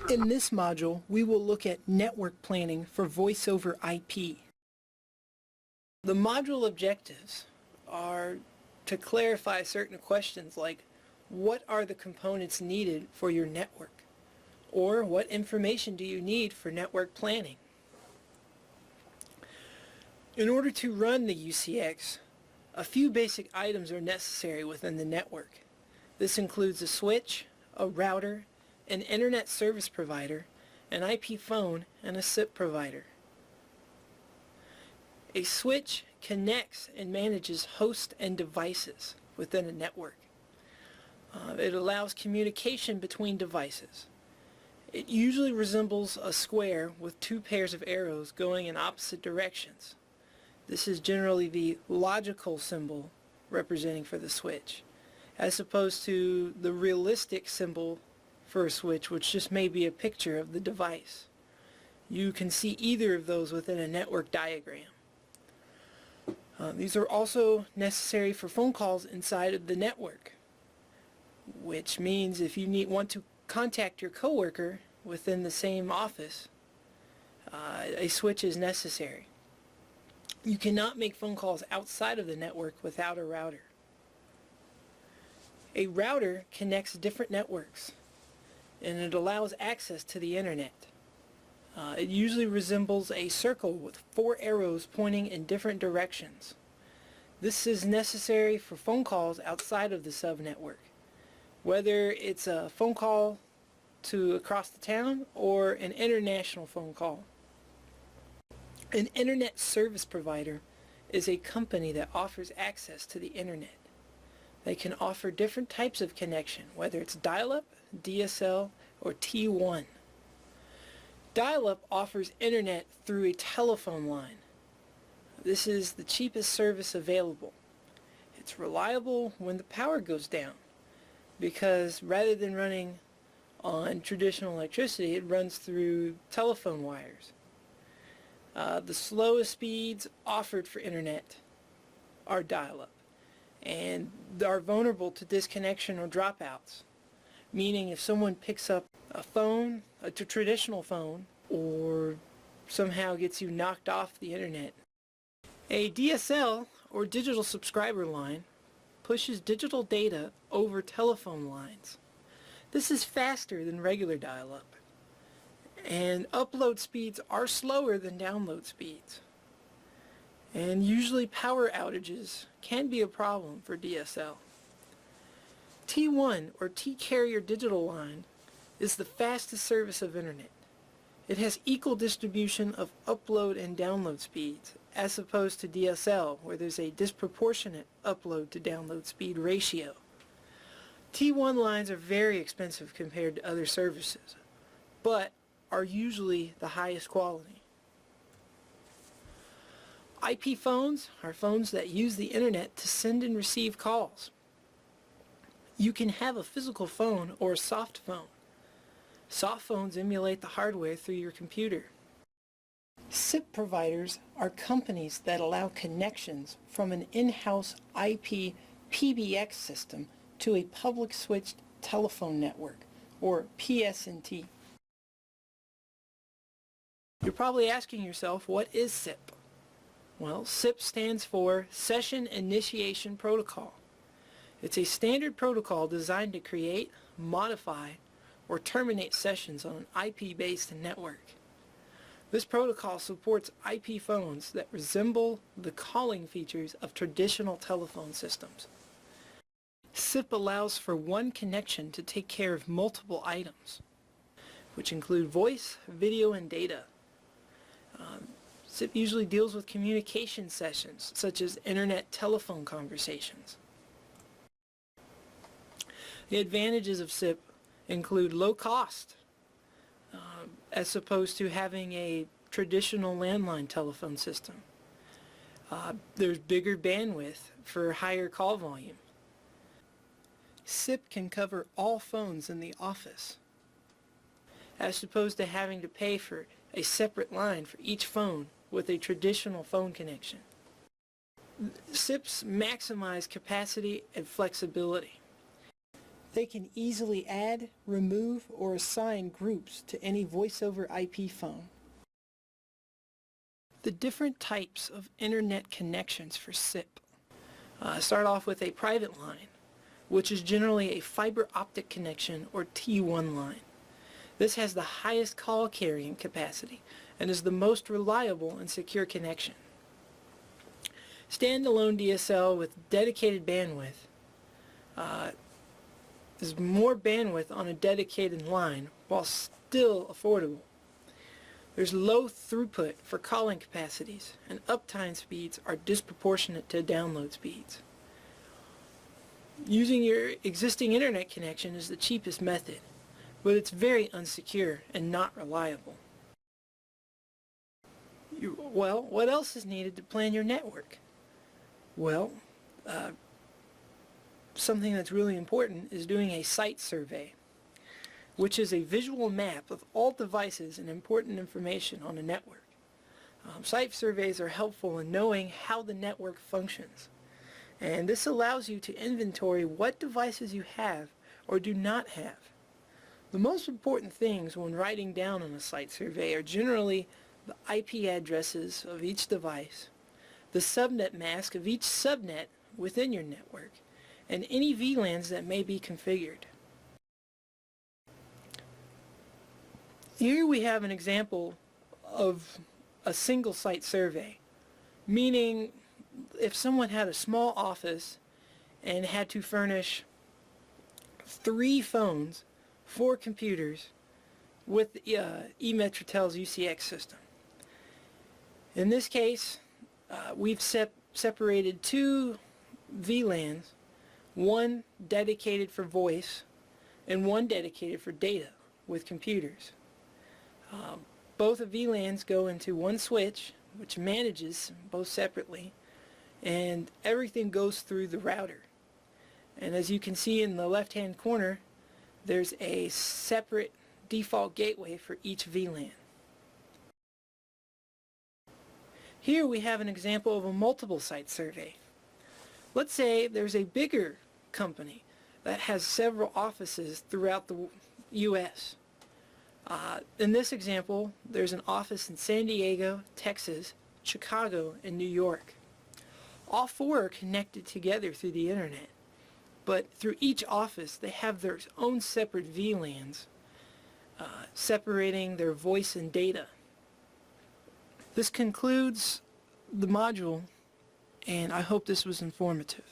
In this module, we will look at network planning for voice over IP. The module objectives are to clarify certain questions like what are the components needed for your network, or what information do you need for network planning. In order to run the UCX, a few basic items are necessary within the network. This includes a switch, a router, an internet service provider, an IP phone, and a Sipp provider. A switch connects and manages hosts and devices within a network. It allows communication between devices. It usually resembles a square with two pairs of arrows going in opposite directions. This is generally the logical symbol representing for the switch, as opposed to the realistic symbol for a switch, which just may be a picture of the device. You can see either of those within a network diagram. These are also necessary for phone calls inside of the network, which means if you want to contact your coworker within the same office, a switch is necessary. You cannot make phone calls outside of the network without a router. A router connects different networks, and it allows access to the internet. It usually resembles a circle with 4 arrows pointing in different directions. This is necessary for phone calls outside of the subnetwork, whether it's a phone call to across the town or an international phone call. An internet service provider is a company that offers access to the internet. They can offer different types of connection, whether it's dial-up, DSL, or T1. Dial-up offers internet through a telephone line. This is the cheapest service available. It's reliable when the power goes down, because rather than running on traditional electricity, it runs through telephone wires. The slowest speeds offered for internet are dial-up, and are vulnerable to disconnection or dropouts, meaning if someone picks up a phone, a traditional phone, or somehow gets you knocked off the internet. A DSL, or digital subscriber line, pushes digital data over telephone lines. This is faster than regular dial-up, and upload speeds are slower than download speeds. And usually power outages can be a problem for DSL. T1, or T-carrier digital line, is the fastest service of internet. It has equal distribution of upload and download speeds, as opposed to DSL, where there's a disproportionate upload to download speed ratio. T1 lines are very expensive compared to other services, but are usually the highest quality. IP phones are phones that use the internet to send and receive calls. You can have a physical phone or a soft phone. Soft phones emulate the hardware through your computer. Sipp providers are companies that allow connections from an in-house IP PBX system to a public switched telephone network, or PSNT. You're probably asking yourself, what is Sipp? Well, Sipp stands for Session Initiation Protocol. It's a standard protocol designed to create, modify, or terminate sessions on an IP-based network. This protocol supports IP phones that resemble the calling features of traditional telephone systems. Sipp allows for one connection to take care of multiple items, which include voice, video, and data. Sipp usually deals with communication sessions, such as internet telephone conversations. The advantages of Sipp include low cost, as opposed to having a traditional landline telephone system. There's bigger bandwidth for higher call volume. Sipp can cover all phones in the office, as opposed to having to pay for a separate line for each phone with a traditional phone connection. Sipps maximize capacity and flexibility. They can easily add, remove, or assign groups to any voice over IP phone. The different types of internet connections for Sipp. Start off with a private line, which is generally a fiber optic connection or T1 line. This has the highest call carrying capacity and is the most reliable and secure connection. Standalone DSL with dedicated bandwidth is more bandwidth on a dedicated line while still affordable. There's low throughput for calling capacities, and uptime speeds are disproportionate to download speeds. Using your existing internet connection is the cheapest method, but it's very unsecure and not reliable. Well, what else is needed to plan your network? Well, something that's really important is doing a site survey, which is a visual map of all devices and important information on a network. Site surveys are helpful in knowing how the network functions, and this allows you to inventory what devices you have or do not have. The most important things when writing down on a site survey are generally the IP addresses of each device, the subnet mask of each subnet within your network, and any VLANs that may be configured. Here we have an example of a single site survey, meaning if someone had a small office and had to furnish 3 phones, 4 computers with E-MetroTel's UCX system. In this case, we've separated 2 VLANs, one dedicated for voice and one dedicated for data with computers. Both of VLANs go into one switch, which manages both separately, and everything goes through the router. And as you can see in the left-hand corner, there's a separate default gateway for each VLAN. Here we have an example of a multiple site survey. Let's say there's a bigger company that has several offices throughout the US. In this example, there's an office in San Diego, Texas, Chicago, and New York. All 4 are connected together through the internet, but through each office they have their own separate VLANs, separating their voice and data. This concludes the module, and I hope this was informative.